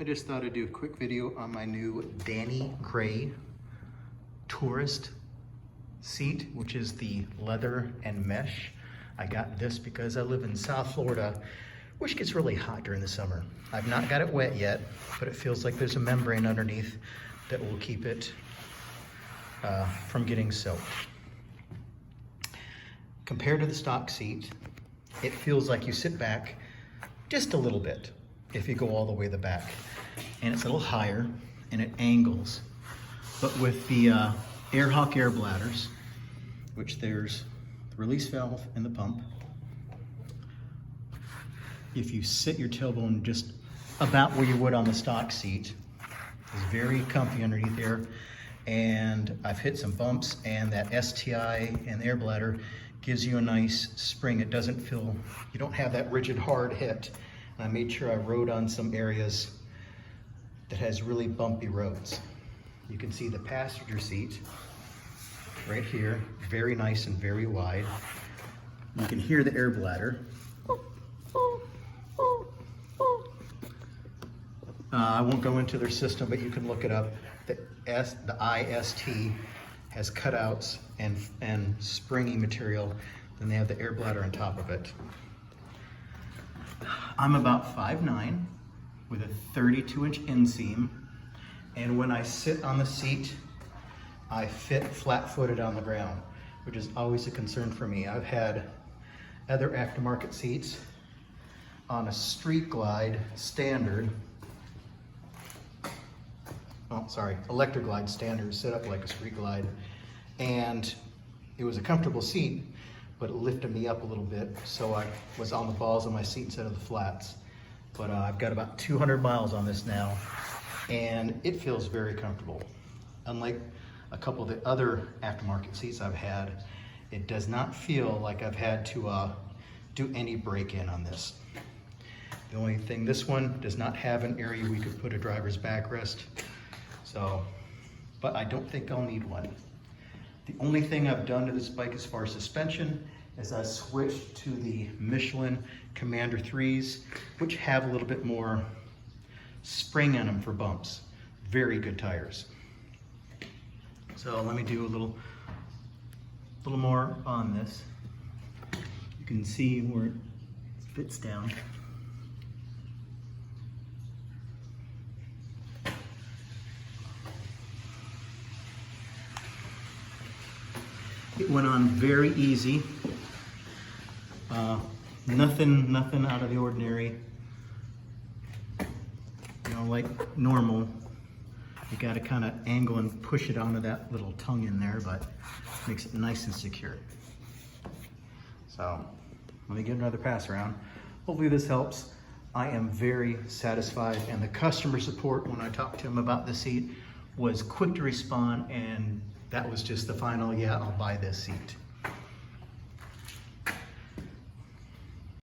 I just thought I'd do a quick video on my new Danny Gray TourIST seat, which is the leather and mesh. I got this because I live in South Florida, which gets really hot during the summer. I've not got it wet yet, but it feels like there's a membrane underneath that will keep it from getting soaked. Compared to the stock seat, it feels like you sit back just a little bit if you go all the way to the back. And it's a little higher and it angles. But with the AirHawk air bladders, which there's the release valve and the pump, if you sit your tailbone just about where you would on the stock seat, it's very comfy underneath there. And I've hit some bumps, and that STI and the air bladder gives you a nice spring. It doesn't feel, you don't have that rigid hard hit. And I made sure I rode on some areas that has really bumpy roads. You can see the passenger seat right here, very nice and very wide. You can hear the air bladder. I won't go into their system, but you can look it up. The IST has cutouts and springy material. Then they have the air bladder on top of it. I'm about 5'9" with a 32-inch inseam. And when I sit on the seat, I fit flat-footed on the ground, which is always a concern for me. I've had other aftermarket seats on a street glide standard, electric glide standard, set up like a street glide. And it was a comfortable seat, but it lifted me up a little bit, so I was on the balls of my seat instead of the flats. But I've got about 200 miles on this now, and it feels very comfortable. Unlike a couple of the other aftermarket seats I've had, it does not feel like I've had to do any break-in on this. The only thing, this one does not have an area we could put a driver's backrest, but I don't think I'll need one. The only thing I've done to this bike as far as suspension is I switched to the Michelin Commander 3s, which have a little bit more spring in them for bumps. Very good tires. So let me do a little more on this. You can see where it fits down. It went on very easy. Nothing out of the ordinary. You know, like normal. You gotta kind of angle and push it onto that little tongue in there, but makes it nice and secure. So, let me get another pass around. Hopefully this helps. I am very satisfied, and the customer support when I talked to him about the seat was quick to respond, and that was just the final, yeah, I'll buy this seat.